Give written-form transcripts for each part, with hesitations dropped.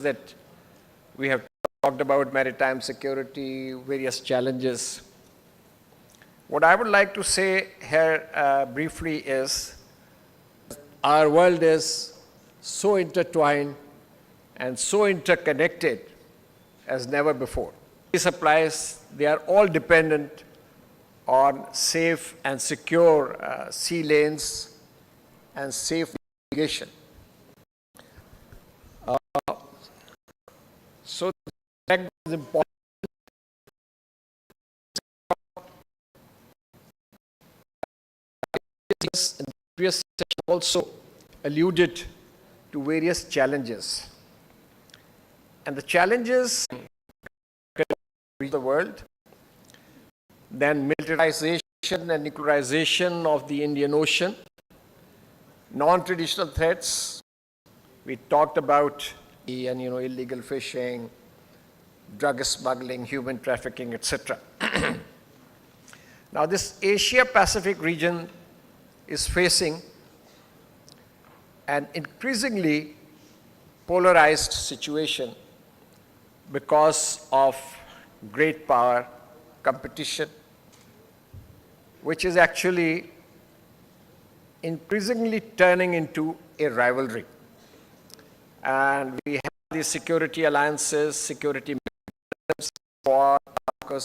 that we have talked about maritime security, various challenges. What I would like to say here briefly is our world is so intertwined and so interconnected as never before. These supplies, they are all dependent on safe and secure sea lanes and safe navigation. So that is important. In the previous session also alluded to various challenges. And the challenges reach the world, then militarization and nuclearization of the Indian Ocean, non-traditional threats. We talked about illegal fishing, drug smuggling, human trafficking, etc. Now, this Asia-Pacific region is facing an increasingly polarized situation because of great power competition, which is actually increasingly turning into a rivalry. And we have these security alliances, security mechanisms, for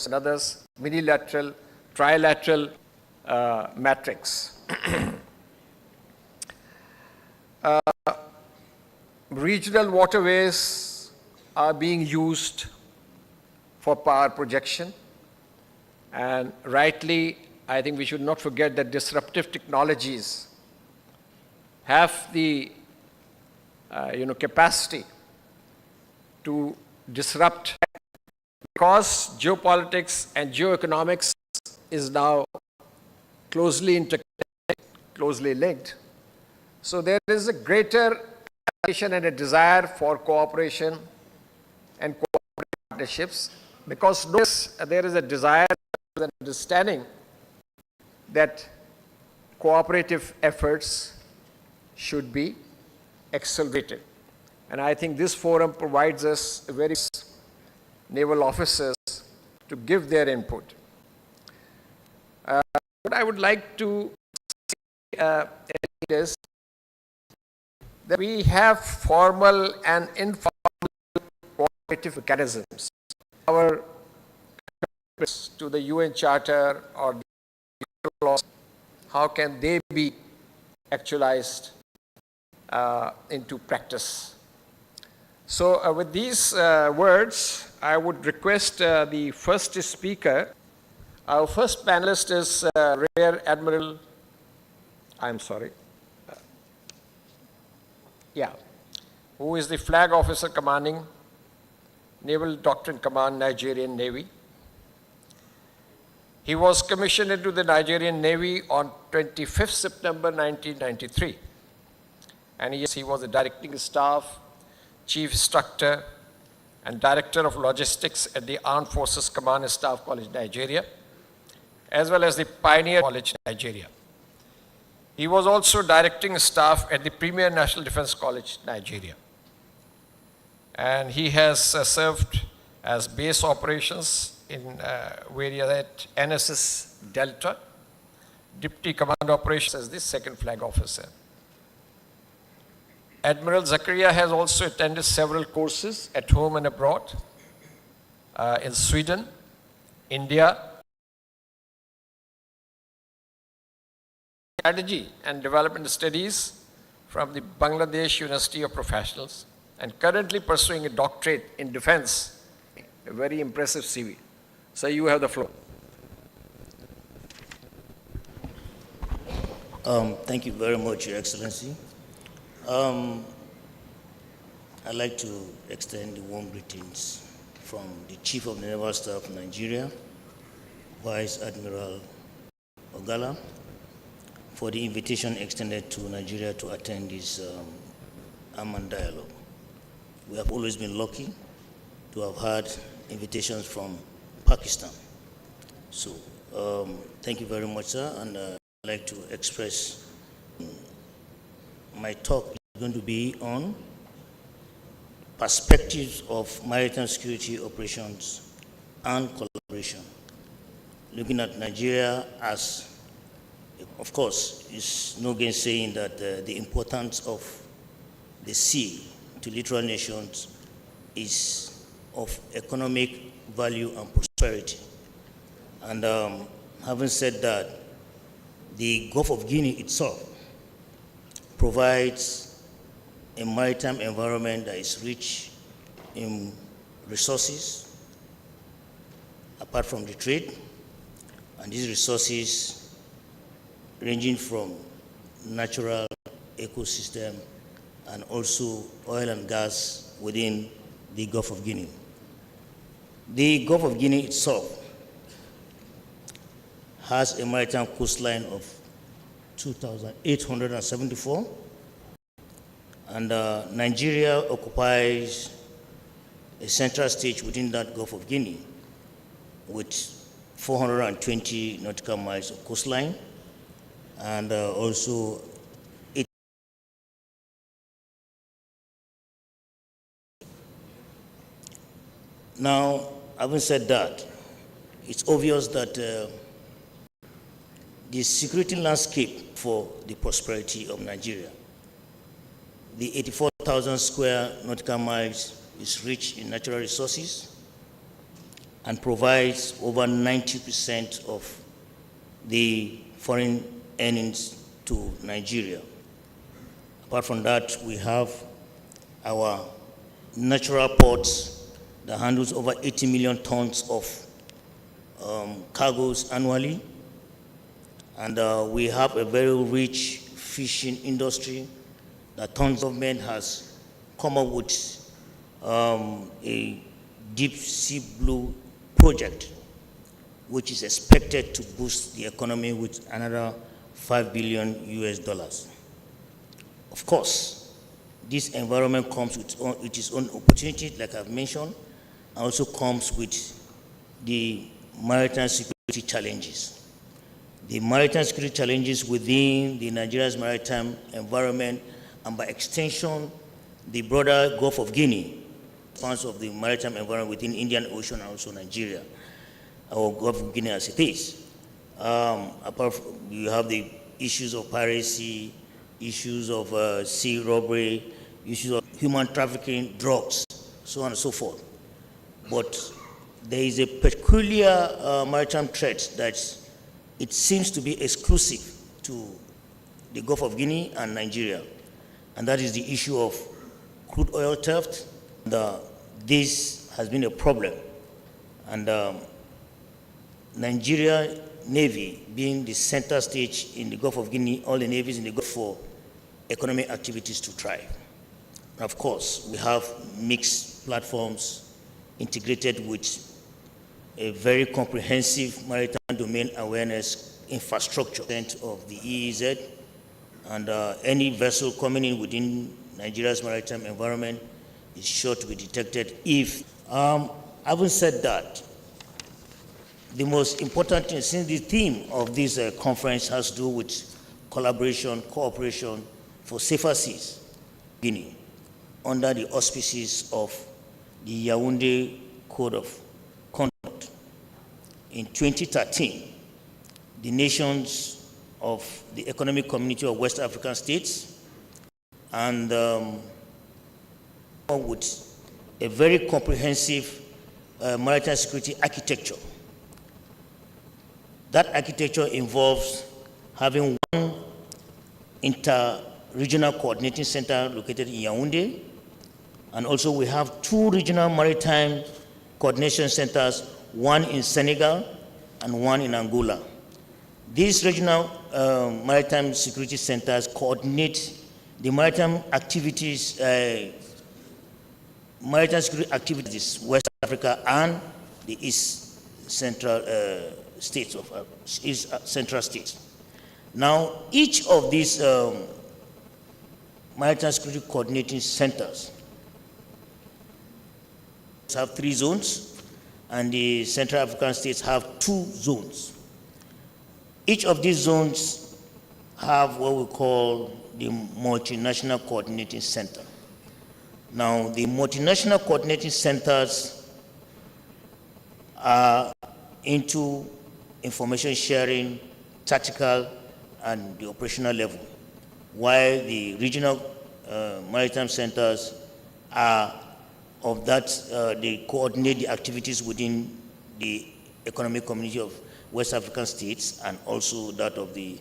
and others, unilateral, trilateral matrix. Regional waterways are being used for power projection. And rightly, I think we should not forget that disruptive technologies have the capacity to disrupt, because geopolitics and geoeconomics is now closely interconnected, closely linked. So there is a greater appreciation and a desire for cooperation and partnerships, because there is a desire and understanding that cooperative efforts should be accelerated. And I think this forum provides us various naval officers to give their input. What I would like to say is that we have formal and informal cooperative mechanisms. Our commitments to the UN Charter or the laws, how can they be actualized into practice? So with these words, I would request the first speaker. Our first panelist is Rear Admiral, who is the Flag Officer Commanding Naval Doctrine Command, Nigerian Navy. He was commissioned into the Nigerian Navy on 25th September 1993. And he was the Directing Staff, Chief Instructor, and Director of Logistics at the Armed Forces Command and Staff College, Nigeria, as well as the Pioneer College, Nigeria. He was also Directing Staff at the Premier National Defense College, Nigeria. And he has served as base operations in various at NSS Delta, Deputy Command Operations as the second flag officer. Admiral Zakaria has also attended several courses at home and abroad in Sweden, India, Strategy and Development Studies from the Bangladesh University of Professionals, and currently pursuing a doctorate in defense. A very impressive CV. So you have the floor. Thank you very much, Your Excellency. I'd like to extend the warm greetings from the Chief of the Naval Staff of Nigeria, Vice Admiral Ogala, for the invitation extended to Nigeria to attend this AMAN dialogue. We have always been lucky to have had invitations from Pakistan. So thank you very much, sir, and I'd like to express my talk is going to be on perspectives of maritime security operations and collaboration, looking at Nigeria as, of course, it's no gainsaying that the importance of the sea to littoral nations is of economic value and prosperity. And having said that, the Gulf of Guinea itself provides a maritime environment that is rich in resources, apart from the trade, and these resources ranging from natural ecosystem and also oil and gas within the Gulf of Guinea. The Gulf of Guinea itself has a maritime coastline of 2,874, and Nigeria occupies a central stage within that Gulf of Guinea with 420 nautical miles of coastline, and also now, having said that, it's obvious that the security landscape for the prosperity of Nigeria, the 84,000 square nautical miles is rich in natural resources and provides over 90% of the foreign earnings to Nigeria. Apart from that, we have our natural ports that handles over 80 million tons of cargoes annually. And we have a very rich fishing industry that tons of men has come up with a deep sea blue project, which is expected to boost the economy with another $5 billion US. Of course, this environment comes with its own opportunities, like I've mentioned, and also comes with the maritime security challenges. The maritime security challenges within the Nigeria's maritime environment, and by extension, the broader Gulf of Guinea, parts of the maritime environment within Indian Ocean and also Nigeria, or Gulf of Guinea as it is. Apart from, you have the issues of piracy, issues of sea robbery, issues of human trafficking, drugs, so on and so forth. But there is a peculiar maritime threat that it seems to be exclusive to the Gulf of Guinea and Nigeria, and that is the issue of crude oil theft. This has been a problem, and Nigeria Navy being the center stage in the Gulf of Guinea, all the navies in the Gulf for economic activities to thrive. And of course, we have mixed platforms integrated with a very comprehensive maritime domain awareness infrastructure of the EEZ, and any vessel coming in within Nigeria's maritime environment is sure to be detected if. Having said that, the most important thing, since the theme of this conference has to do with collaboration, cooperation for safer seas, Guinea, under the auspices of the Yaoundé Code of Conduct. In 2013, the nations of the Economic Community of West African States and with a very comprehensive maritime security architecture. That architecture involves having one inter-regional coordinating center located in Yaoundé, and also we have two regional maritime coordination centers, one in Senegal and one in Angola. These regional maritime security centers coordinate the maritime activities, maritime security activities, West Africa and the East Central states of East Central states. Now, each of these maritime security coordinating centers have 3 zones, and the Central African states have 2 zones. Each of these zones have what we call the multinational coordinating center. Now, the multinational coordinating centers are into information sharing, tactical, and the operational level, while the regional maritime centers are of that, they coordinate the activities within the economic community of West African states and also that of the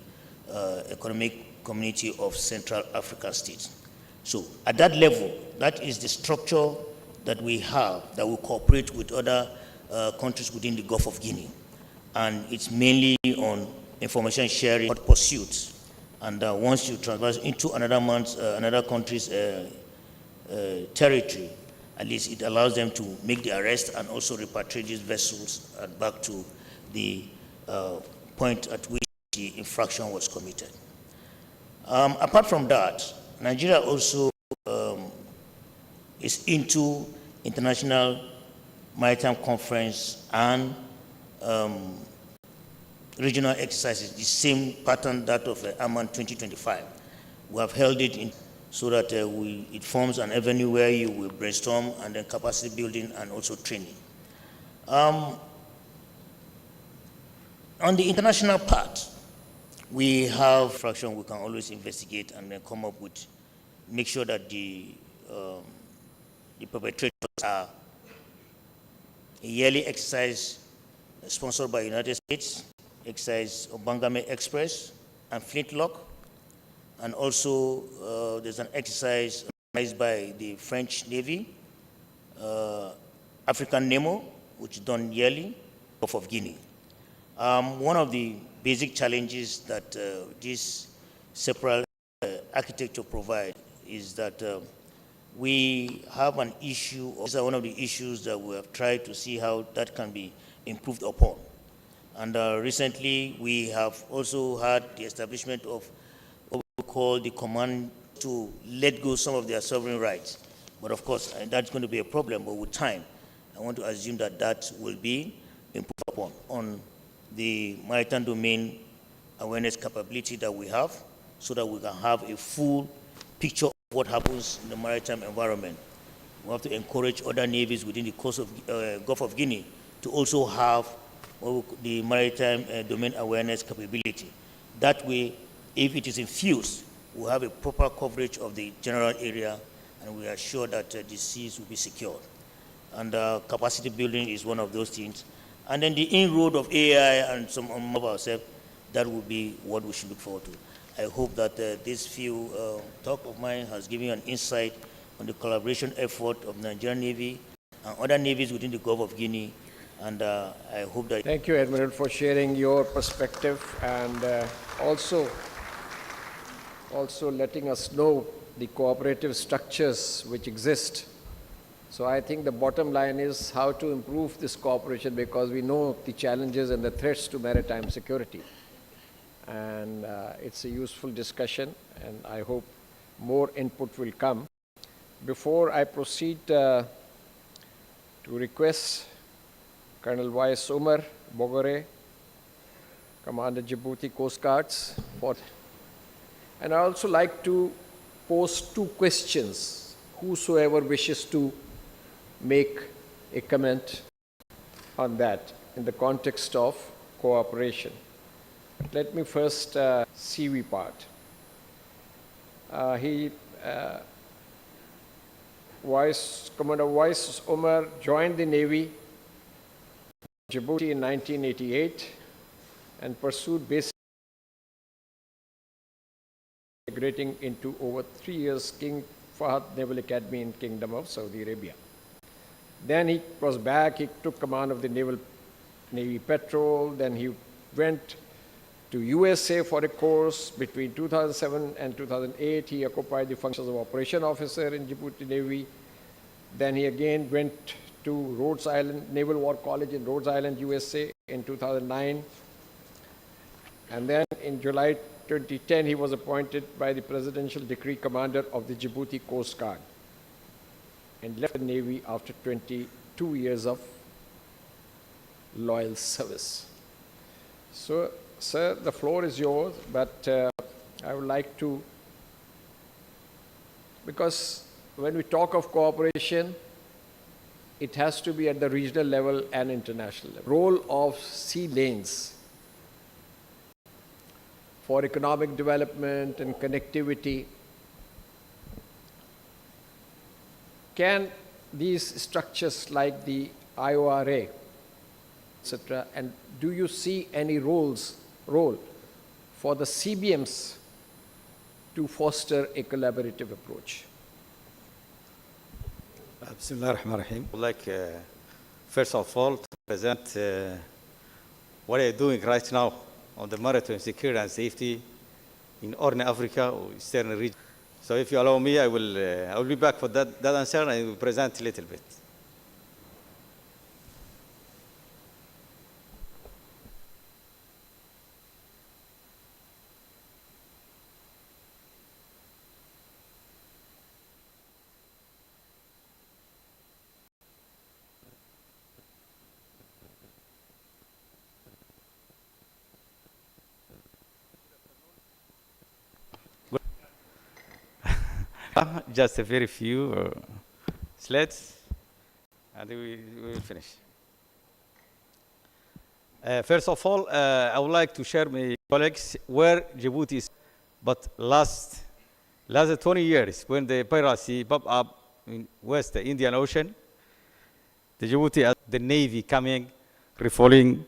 economic community of Central African states. So at that level, that is the structure that we have that will cooperate with other countries within the Gulf of Guinea. And it's mainly on information sharing, not pursuits. And once you transfer into another country's territory, at least it allows them to make the arrest and also repatriate these vessels back to the point at which the infraction was committed. Apart from that, Nigeria also is into international maritime conference and regional exercises, the same pattern that of AMAN 2025. We have held it so that it forms an avenue where you will brainstorm and then capacity building and also training. On the international part, we have fraction we can always investigate and then come up with, make sure that the perpetrators are a yearly exercise sponsored by the United States, exercise Obangame Express and Flintlock, and also there's an exercise organized by the French Navy, African Nemo, which is done yearly, Gulf of Guinea. One of the basic challenges that this separate architecture provides is that we have an issue, these are one of the issues that we have tried to see how that can be improved upon. And recently we have also had the establishment of what we call the command to let go some of their sovereign rights. But of course, that's going to be a problem, but with time, I want to assume that that will be improved upon on the maritime domain awareness capability that we have so that we can have a full picture of what happens in the maritime environment. We have to encourage other navies within the coast of Gulf of Guinea to also have the maritime domain awareness capability. That way, if it is infused, we'll have a proper coverage of the general area and we are sure that the seas will be secured. And capacity building is one of those things. And then the inroad of AI and some of ourselves, that will be what we should look forward to. I hope that this few talk of mine has given you an insight on the collaboration effort of the Nigerian Navy and other navies within the Gulf of Guinea. And I hope that... Thank you, Admiral, for sharing your perspective and also letting us know the cooperative structures which exist. So I think the bottom line is how to improve this cooperation because we know the challenges and the threats to maritime security. And it's a useful discussion and I hope more input will come. Before I proceed to request Colonel Vice Umar Bogore, Commander Djibouti Coast Guards, and I also like to pose two questions, whosoever wishes to make a comment on that in the context of cooperation. Let me first CV part. Commander Vice Umar joined the Navy Djibouti in 1988 and pursued basic migrating into over 3 years King Fahd Naval Academy in Kingdom of Saudi Arabia. Then he was back, he took command of the Navy Patrol, then he went to USA for a course. Between 2007 and 2008, he occupied the functions of Operation Officer in Djibouti Navy. Then he again went to Rhodes Island, Naval War College in Rhodes Island, USA in 2009. And then in July 2010, he was appointed by the Presidential Decree Commander of the Djibouti Coast Guard and left the Navy after 22 years of loyal service. So, sir, the floor is yours, but I would like to, because when we talk of cooperation, it has to be at the regional level and international level. Role of sea lanes for economic development and connectivity. Can these structures like the IORA, etc., and do you see any role for the CBMs to foster a collaborative approach? Bismillah ar-Rahman ar-Rahim. I would like, first of all, to present what I'm doing right now on the maritime security and safety in Horn Africa or Eastern region. So if you allow me, I will be back for that answer and I will present a little bit. Just a very few slides, and we will finish. First of all, I would like to share my colleagues where Djibouti is. But last 20 years, when the piracy popped up in West Indian Ocean, the Djibouti, the Navy coming, refueling,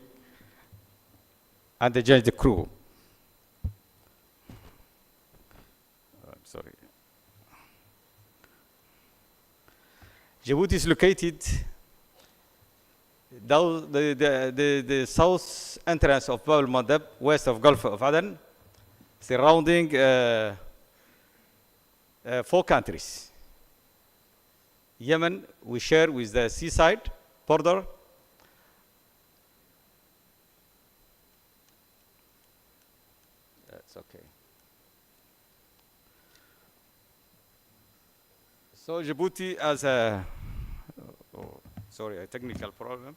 and they changed the crew. I'm sorry. Djibouti is located down the south entrance of Bab al-Mandab, west of Gulf of Aden, surrounding 4 countries. Yemen, we share with the seaside border. That's okay. So Djibouti as a, a technical problem.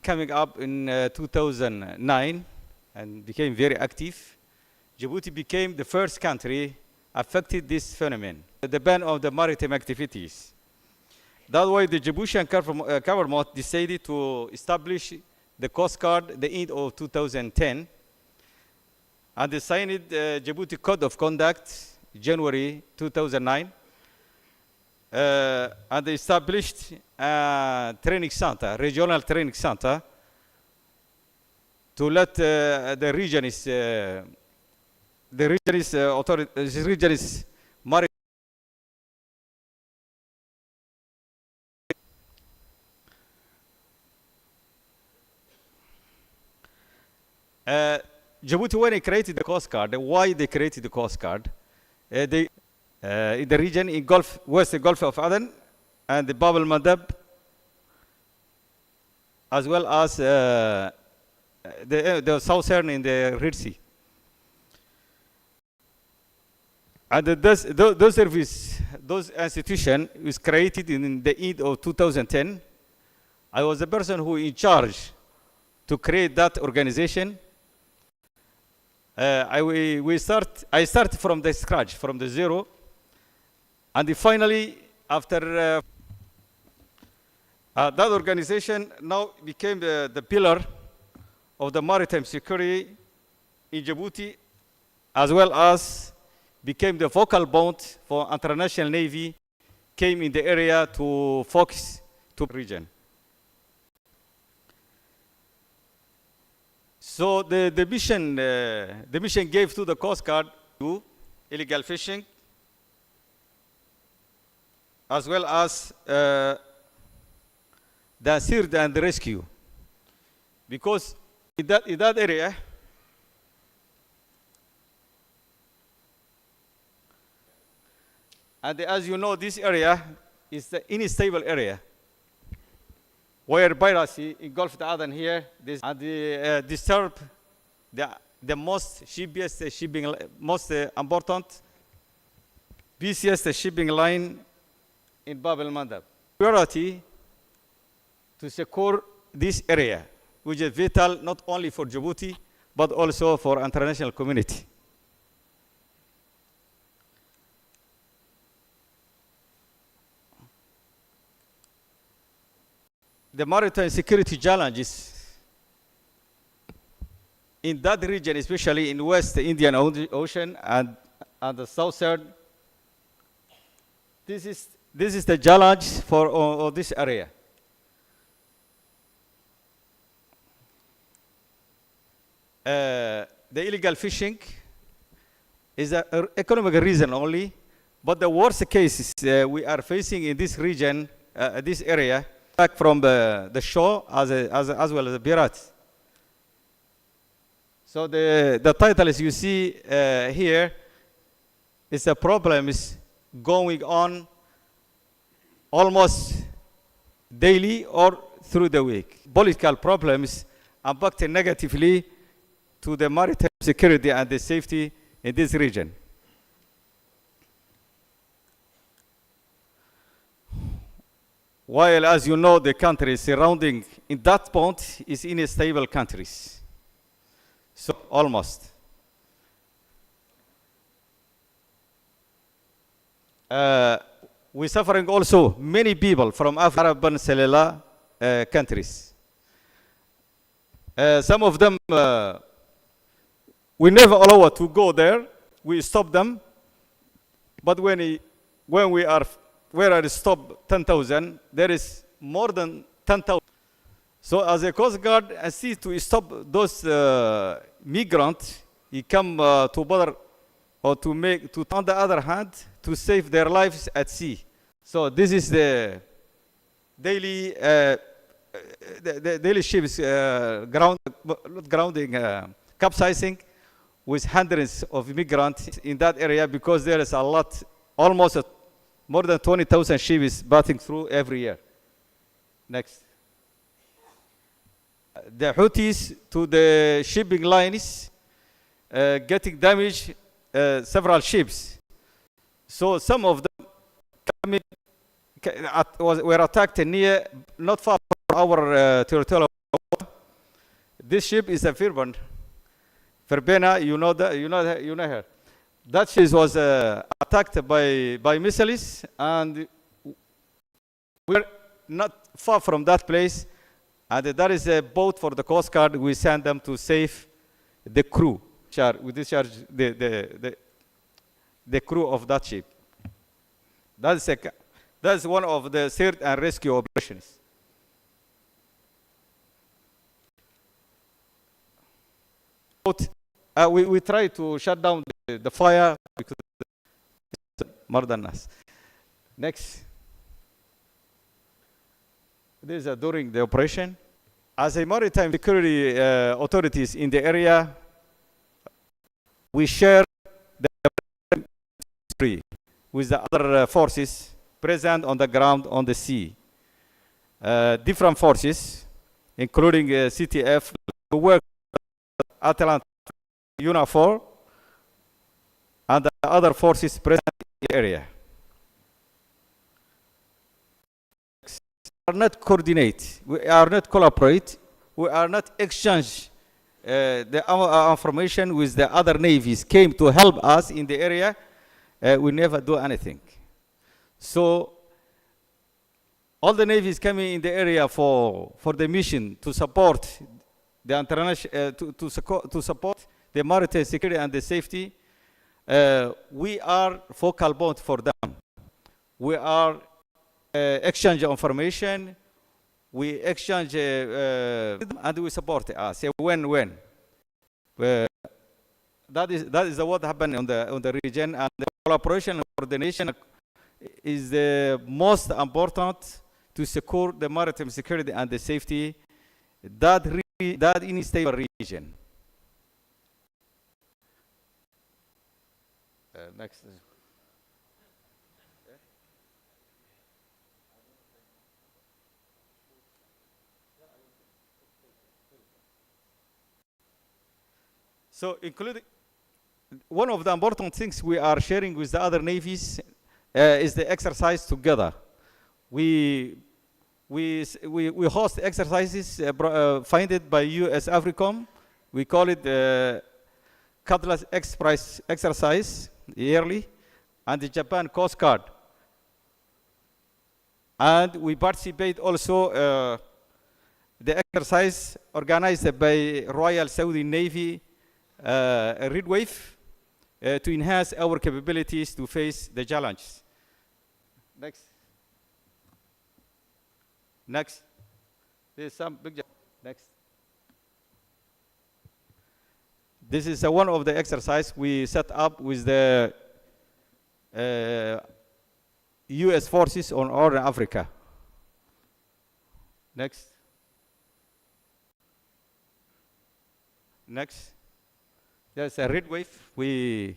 Coming up in 2009 and became very active, Djibouti became the first country affected this phenomenon, the ban of the maritime activities. That way, the Djiboutian government decided to establish the Coast Guard the end of 2010, and they signed the Djibouti Code of Conduct January 2009, and they established a training center, regional training center, to let the region's maritime. Djibouti, when they created the Coast Guard, why they created the Coast Guard? They in the region in West Gulf of Aden and the Bab al-Mandab, as well as the southern in the Red Sea. And those institutions was created in the end of 2010. I was the person who in charge to create that organization. I start from the scratch, from the zero, and finally, after that organization now became the pillar of the maritime security in Djibouti, as well as became the focal point for international navy, came in the area to focus to the region. So the mission gave to the Coast Guard to illegal fishing, as well as the search and the rescue, because in that area, and as you know, this area is the unstable area, where piracy in Gulf of Aden here, disturb the most important busiest shipping line in Bab al-Mandab. Priority to secure this area, which is vital not only for Djibouti, but also for international community. the maritime security challenges in that region, especially in West Indian Ocean and the southern, this is the challenge for this area. The illegal fishing is an economic reason only, but the worst cases we are facing in this region, this area, back from the shore as well as the pirates. So the title, as you see here, is a problem is going on almost daily or through the week. Political problems impacting negatively to the maritime security and the safety in this region. While, as you know, the countries surrounding in that point is unstable countries. So almost. We're suffering also many people from Arab Peninsula countries. Some of them we never allow to go there. We stop them. But when we are where I stop 10,000, there is more than 10,000. So as a Coast Guard, I see to stop those migrants, he come to border or on the other hand, to save their lives at sea. So this is the daily the daily ships grounding, capsizing with hundreds of migrants in that area because there is a lot, almost more than 20,000 ships passing through every year. Next. The Houthis to the shipping lines getting damaged several ships. So some of them were attacked near, not far from our territorial water. This ship is a Verbena, you know her. That ship was attacked by missiles, and we're not far from that place. And there is a boat for the Coast Guard. We send them to save the crew. We discharge the crew of that ship. That's one of the search and rescue operations. We try to shut down the fire because it's more than us. Next. This is during the operation. As a maritime security authorities in the area, we share the history with the other forces present on the ground on the sea. Different forces, including CTF, who work with Atalanta, UNAFOR, and the other forces present in the area. We are not coordinate, we are not collaborate, we are not exchange the information with the other navies came to help us in the area. We never do anything. So all the navies coming in the area for the mission to support the international to support the maritime security and the safety, we are focal point for them. We are exchange information, we exchange and we support us. A win-win. That is what happened on the region, and the collaboration and coordination is the most important to secure the maritime security and the safety that unstable region. Next. So, including one of the important things we are sharing with the other navies is the exercise together. We host exercises funded by US AFRICOM. We call it Cutlass Express exercise yearly, and the Japan Coast Guard. And we participate also The exercise organized by Royal Saudi Navy Red Wave to enhance our capabilities to face the challenges. Next. Next. There's some picture. Next. This is one of the exercises we set up with the U.S. forces on Northern Africa. Next. Next. There's a red wave.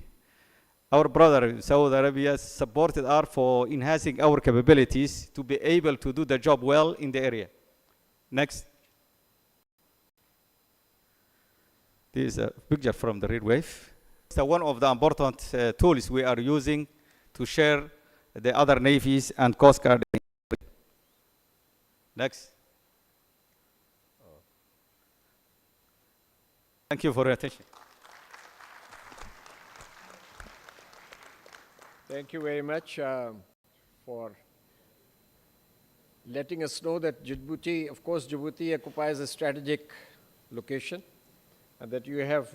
Our brother in Saudi Arabia supported us for enhancing our capabilities to be able to do the job well in the area. Next. This is a picture from the red wave. It's one of the important tools we are using to share the other navies and Coast Guard. Next. Thank you for your attention. Thank you very much for letting us know that Djibouti, of course, Djibouti occupies a strategic location, and that you have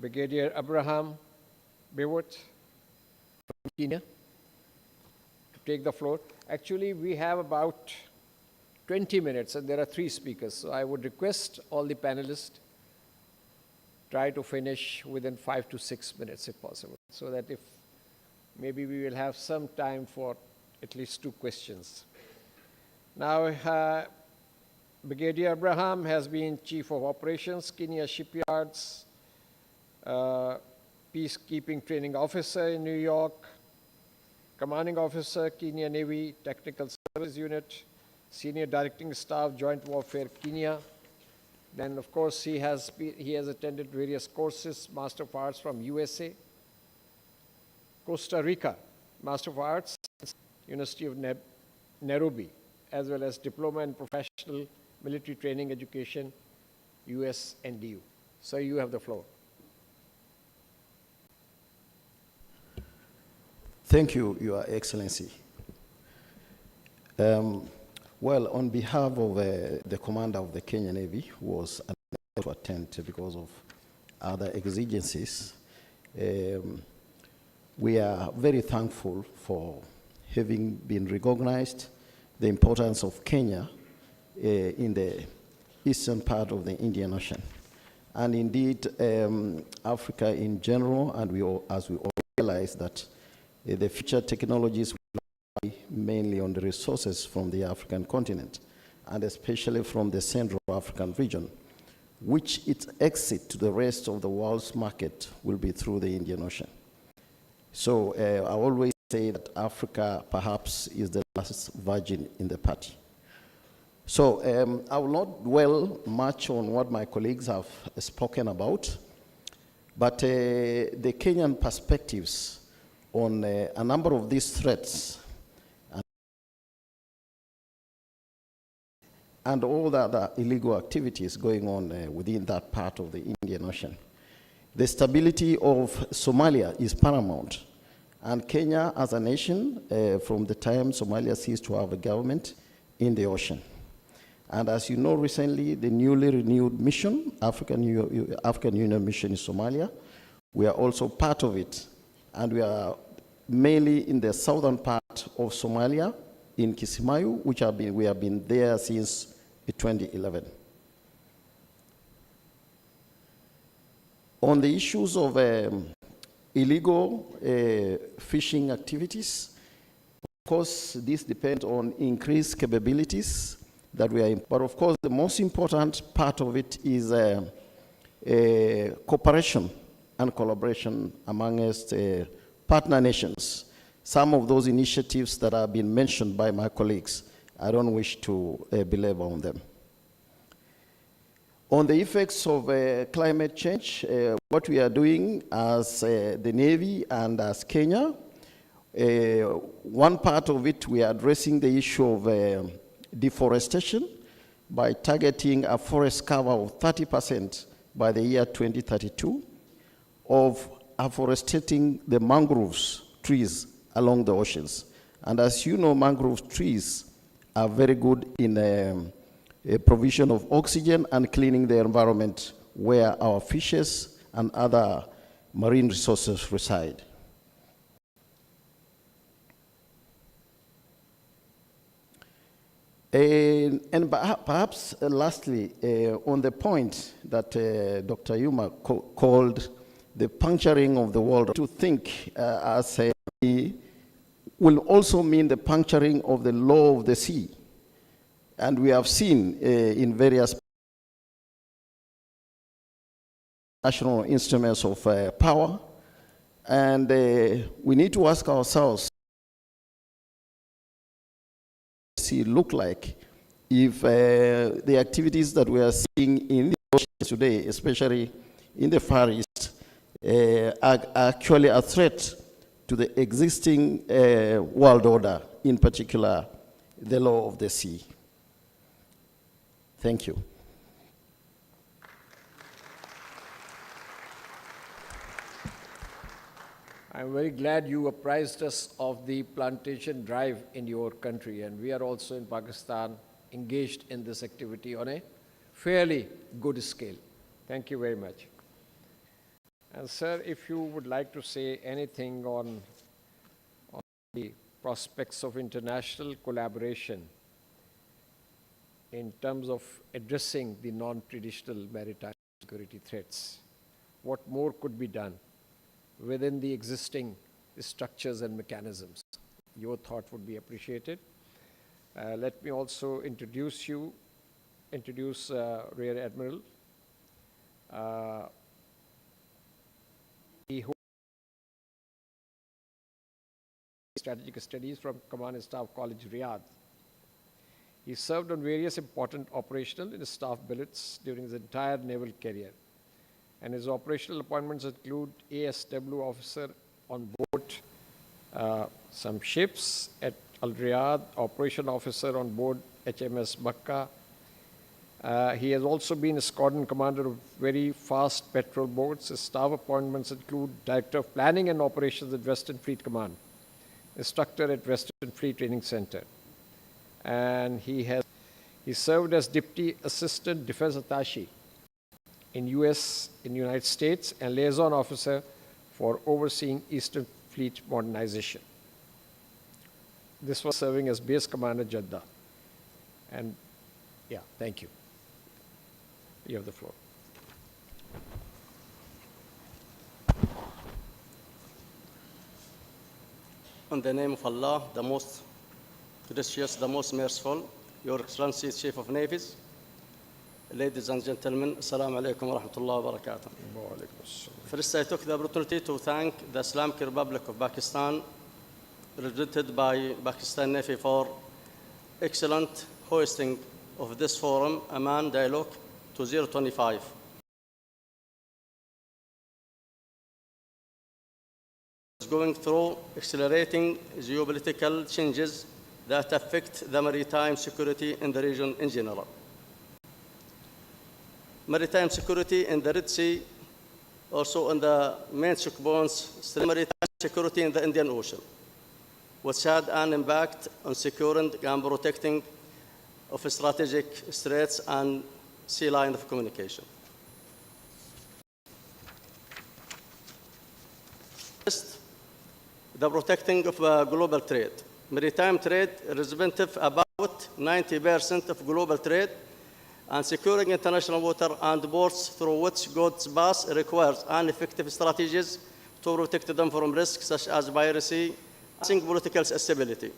Brigadier Abraham Bewart from Kenya to take the floor. Actually, we have about 20 minutes, and there are 3 speakers. So I would request all the panelists try to finish within 5 to 6 minutes, if possible, so that if maybe we will have some time for at least 2 questions. Now, Brigadier Abraham has been Chief of Operations, Kenya Shipyards, Peacekeeping Training Officer in New York, Commanding Officer, Kenya Navy Technical Service Unit, Senior Directing Staff, Joint Warfare, Kenya. Then, of course, he has attended various courses, Master of Arts from USA, Costa Rica, Master of Arts, University of Nairobi, as well as Diploma in Professional Military Training Education, US NDU. So you have the floor. Thank you, Your Excellency. Well, on behalf of the commander of the Kenya Navy, who was unable to attend because of other exigencies, we are very thankful for having been recognized the importance of Kenya in the eastern part of the Indian Ocean. And indeed, Africa in general, and as we all realize that the future technologies will rely mainly on the resources from the African continent, and especially from the Central African region, which its exit to the rest of the world's market will be through the Indian Ocean. So I always say that Africa perhaps is the last virgin in the party. So I will not dwell much on what my colleagues have spoken about, but the Kenyan perspectives on a number of these threats and all the other illegal activities going on within that part of the Indian Ocean. The stability of Somalia is paramount, and Kenya as a nation, from the time Somalia ceased to have a government in the ocean. And as you know, recently, the newly renewed mission, African Union mission in Somalia, we are also part of it. And we are mainly in the southern part of Somalia, in Kismayu, which we have been there since 2011. On the issues of illegal fishing activities, of course, this depends on increased capabilities that we are in. But of course, the most important part of it is cooperation and collaboration amongst partner nations. Some of those initiatives that have been mentioned by my colleagues, I don't wish to belabor on them. On the effects of climate change, what we are doing as the Navy and as Kenya, one part of it, we are addressing the issue of deforestation by targeting a forest cover of 30% by the year 2032, of afforestating the mangroves trees along the oceans. And as you know, mangrove trees are very good in provision of oxygen and cleaning the environment where our fishes and other marine resources reside. And perhaps lastly, on the point that Dr. Yuma called the puncturing of the world, to think as a will also mean the puncturing of the law of the sea. And we have seen in various national instruments of power, and we need to ask ourselves, look like if the activities that we are seeing in the oceans today, especially in the Far East, are actually a threat to the existing world order, in particular the law of the sea. Thank you. I'm very glad you apprised us of the plantation drive in your country, and we are also in Pakistan engaged in this activity on a fairly good scale. Thank you very much. And sir, if you would like to say anything on the prospects of international collaboration in terms of addressing the non-traditional maritime security threats, what more could be done within the existing structures and mechanisms? Your thought would be appreciated. Let me also introduce Rear Admiral. He holds strategic studies from Command and Staff College, Riyadh. He served on various important operational and staff billets during his entire naval career, and his operational appointments include ASW officer on board some ships at Al Riyadh, operation officer on board HMS Makkah. He has also been a squadron commander of very fast petrol boats. His staff appointments include Director of Planning and Operations at Western Fleet Command, instructor at Western Fleet Training Center, and he served as Deputy Assistant Defense Attaché in United States, and liaison officer for overseeing Eastern Fleet modernization. This was serving as base commander Jeddah. And yeah, thank you. You have the floor. In the name of Allah, the most gracious, the most merciful, Your Excellency, Chief of Navies, ladies and gentlemen, Assalamu alaikum wa rahmatullahi wa barakatuh. First, I took the opportunity to thank the Islamic Republic of Pakistan, represented by Pakistan Navy, for excellent hosting of this forum, Aman Dialogue 2025. Going through accelerating geopolitical changes that affect the maritime security in the region in general. Maritime security in the Red Sea, also in the main choke points, maritime security in the Indian Ocean, which had an impact on securing and protecting of strategic straits and sea line of communication. First, the protecting of global trade. Maritime trade represents about 90% of global trade, and securing international water and ports through which goods pass requires an effective strategies to protect them from risks such as piracy and political stability.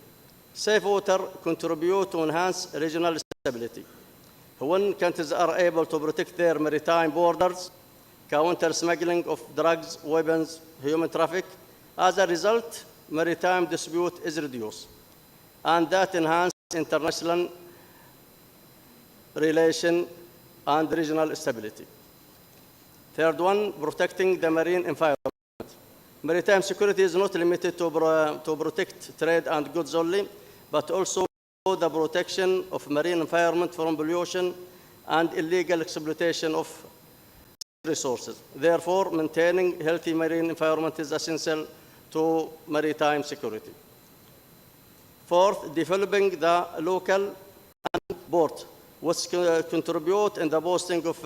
Safe water contribute to enhance regional stability. When countries are able to protect their maritime borders, counter smuggling of drugs, weapons, human traffic, as a result, maritime dispute is reduced, and that enhances international relation and regional stability. Third one, protecting the marine environment. Maritime security is not limited to protect trade and goods only, but also the protection of marine environment from pollution and illegal exploitation of resources. Therefore, maintaining healthy marine environment is essential to maritime security. Fourth, developing the local and port which contribute in the boosting of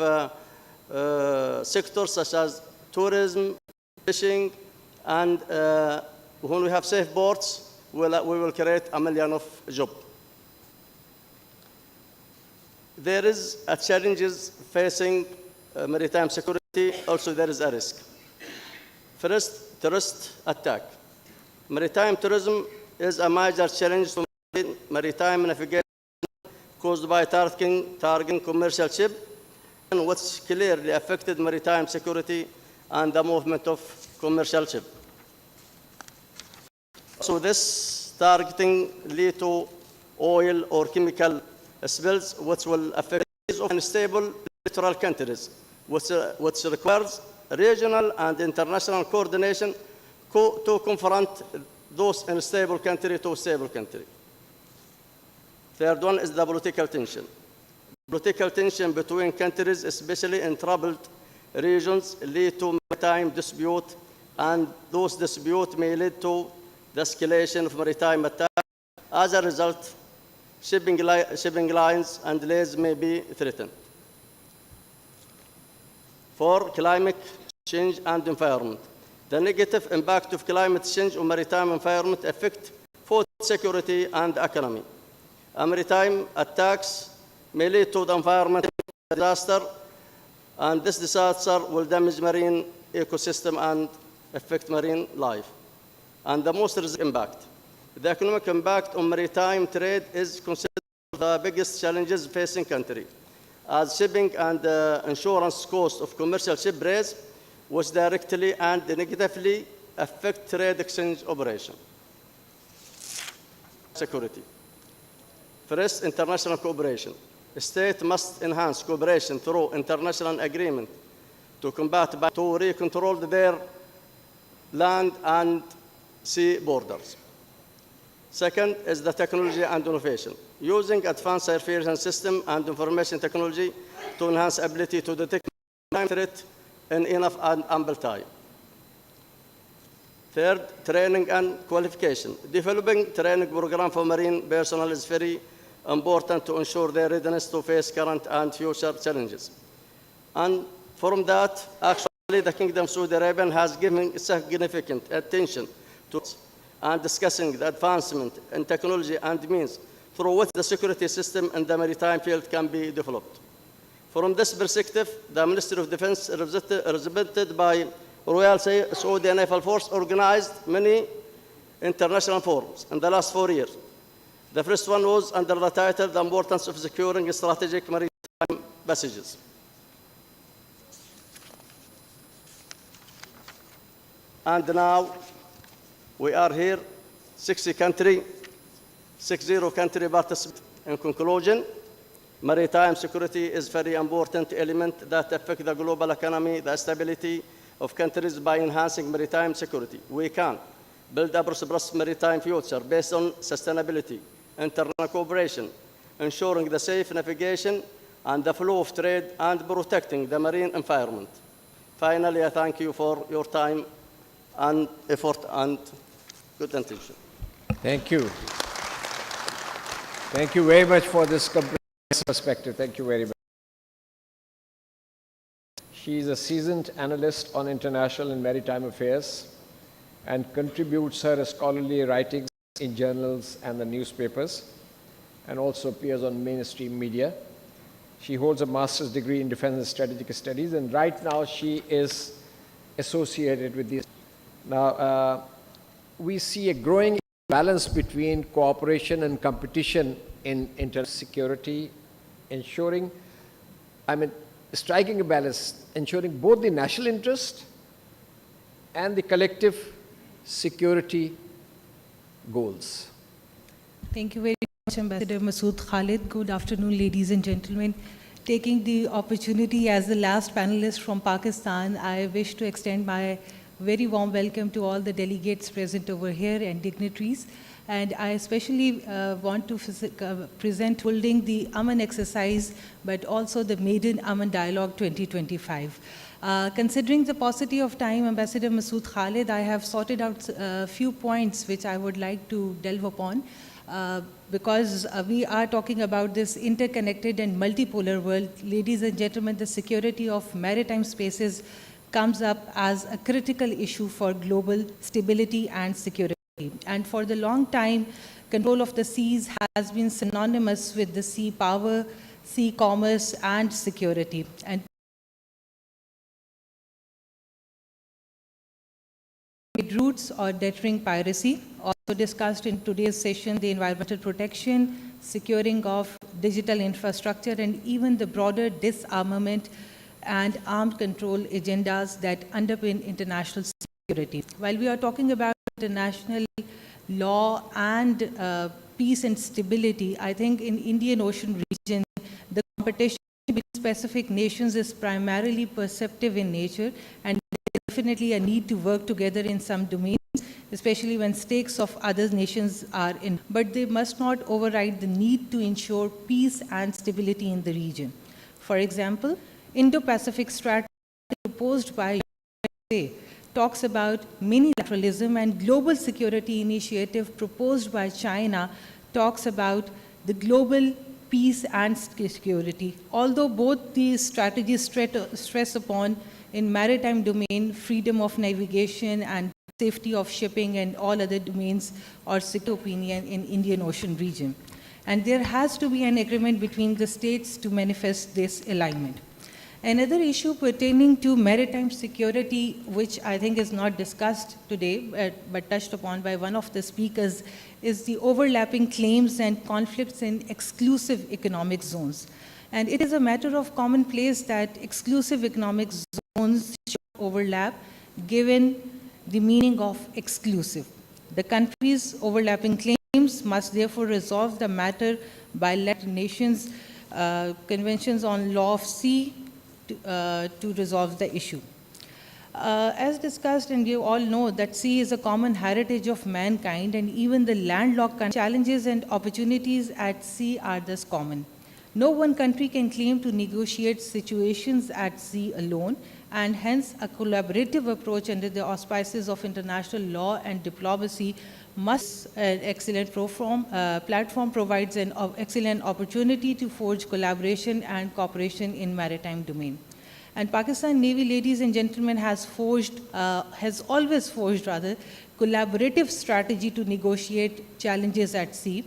sectors such as tourism, fishing, and when we have safe ports, we will create 1 million of jobs. There is a challenges facing maritime security. Also, there is a risk. First, terrorist attack. Maritime tourism is a major challenge to maritime navigation caused by targeting commercial ships, which clearly affected maritime security and the movement of commercial ships. So this targeting lead to oil or chemical spills, which will affect unstable littoral countries, which requires regional and international coordination to confront those unstable country to stable country. Third one is the political tension. Political tension between countries, especially in troubled regions, lead to maritime dispute, and those disputes may lead to the escalation of maritime attack. As a result, shipping lines and delays may be threatened. For climate change and environment, the negative impact of climate change on maritime environment affect food security and economy. Maritime attacks may lead to the environmental disaster, and this disaster will damage marine ecosystem and affect marine life. And the most impact. The economic impact on maritime trade is considered the biggest challenges facing country, as shipping and insurance costs of commercial ship raise, which directly and negatively affect trade exchange operation. Security. First, international cooperation. The state must enhance cooperation through international agreement to combat to recontrol their land and sea borders. Second is the technology and innovation, using advanced surveillance system and information technology to enhance ability to detect threat in enough and ample time. Third, training and qualification. Developing training program for marine personnel is very important to ensure their readiness to face current and future challenges. And from that, actually, the Kingdom of Saudi Arabia has given significant attention to and discussing the advancement in technology and means through which the security system in the maritime field can be developed. From this perspective, the Ministry of Defense, represented by Royal Saudi Naval Force, organized many international forums in the last 4 years. The first one was under the title, The Importance of Securing Strategic Maritime Passages. And now, we are here, 60 country participate. In conclusion, maritime security is a very important element that affects the global economy, the stability of countries. By enhancing maritime security, we can build a prosperous maritime future based on sustainability, international cooperation, ensuring the safe navigation and the flow of trade, and protecting the marine environment. Finally, I thank you for your time and effort and good intention. Thank you. Thank you very much for this comprehensive perspective. Thank you very much. She is a seasoned analyst on international and maritime affairs and contributes her scholarly writings in journals and the newspapers, and also appears on mainstream media. She holds a master's degree in defense and strategic studies, and right now she is associated with these. Now, we see a growing balance between cooperation and competition in international security, striking a balance, ensuring both the national interest and the collective security goals. Thank you very much, Ambassador Masood Khalid. Good afternoon, ladies and gentlemen. Taking the opportunity as the last panelist from Pakistan, I wish to extend my very warm welcome to all the delegates present over here and dignitaries. And I especially want to present holding the AMAN exercise, but also the Maiden AMAN Dialogue 2025. Considering the paucity of time, Ambassador Masood Khalid, I have sorted out a few points which I would like to delve upon. because we are talking about this interconnected and multipolar world. Ladies and gentlemen, the security of maritime spaces comes up as a critical issue for global stability and security. And for the long time, control of the seas has been synonymous with the sea power, sea commerce, and security. And routes or deterring piracy. Also discussed in today's session, the environmental protection, securing of digital infrastructure, and even the broader disarmament and armed control agendas that underpin international security. While we are talking about international law and peace and stability, I think in Indian Ocean region, the competition between specific nations is primarily perceptive in nature, and definitely a need to work together in some domains, especially when stakes of other nations are in. But they must not override the need to ensure peace and stability in the region. For example, Indo-Pacific strategy proposed by USA talks about minilateralism, and global security initiative proposed by China talks about the global peace and security. Although both these strategies stress upon in maritime domain, freedom of navigation and safety of shipping and all other domains or security opinion in Indian Ocean region. And there has to be an agreement between the states to manifest this alignment. Another issue pertaining to maritime security, which I think is not discussed today, but touched upon by one of the speakers, is the overlapping claims and conflicts in exclusive economic zones. And it is a matter of commonplace that exclusive economic zones should overlap, given the meaning of exclusive. The countries' overlapping claims must therefore resolve the matter by letting nations' conventions on law of sea to resolve the issue. As discussed, and you all know that sea is a common heritage of mankind, and even the landlocked challenges and opportunities at sea are thus common. No one country can claim to negotiate situations at sea alone, and hence a collaborative approach under the auspices of international law and diplomacy must. An excellent platform provides an excellent opportunity to forge collaboration and cooperation in maritime domain. And Pakistan Navy, ladies and gentlemen, has always forged collaborative strategy to negotiate challenges at sea.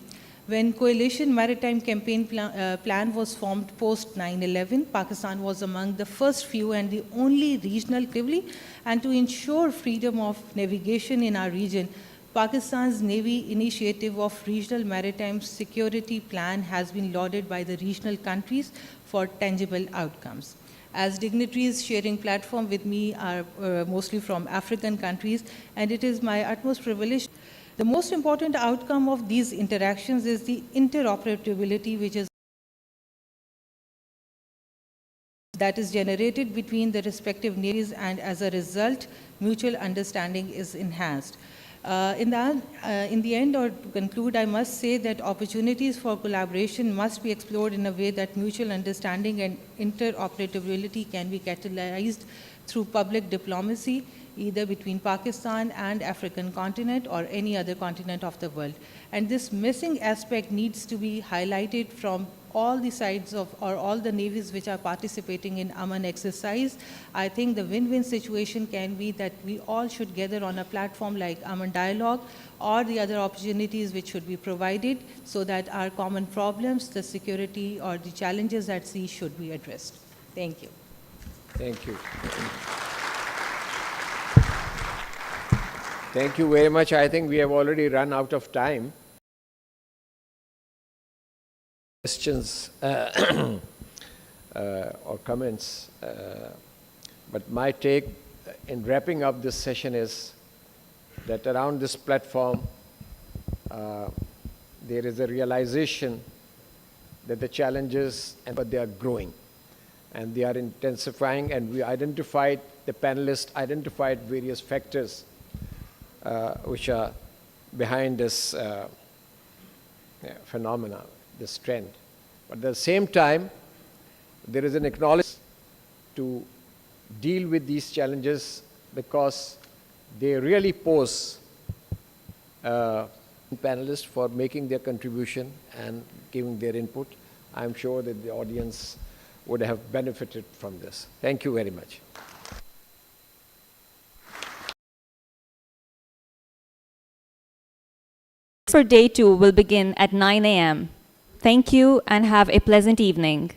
When Coalition Maritime Campaign plan was formed post 9/11, Pakistan was among the first few and the only regional actively, and to ensure freedom of navigation in our region, Pakistan's Navy initiative of Regional Maritime Security Plan has been lauded by the regional countries for tangible outcomes. As dignitaries sharing platform with me are mostly from African countries, and it is my utmost privilege. The most important outcome of these interactions is the interoperability that is generated between the respective navies, and as a result, mutual understanding is enhanced. In the end, or to conclude, I must say that opportunities for collaboration must be explored in a way that mutual understanding and interoperability can be catalyzed through public diplomacy, either between Pakistan and African continent or any other continent of the world. And this missing aspect needs to be highlighted from all the sides of, or all the navies which are participating in AMAN exercise. I think the win-win situation can be that we all should gather on a platform like AMAN Dialogue or the other opportunities which should be provided so that our common problems, the security or the challenges at sea should be addressed. Thank you. Thank you. Thank you very much. I think we have already run out of time. Questions or comments, but my take in wrapping up this session is that around this platform there is a realization that the challenges, but they are growing and they are intensifying, and the panelists identified various factors which are behind this phenomena, this trend. But at the same time, there is an acknowledgement to deal with these challenges because they really pose panelists for making their contribution and giving their input. I'm sure that the audience would have benefited from this. Thank you very much. For day 2 will begin at 9 a.m. Thank you and have a pleasant evening.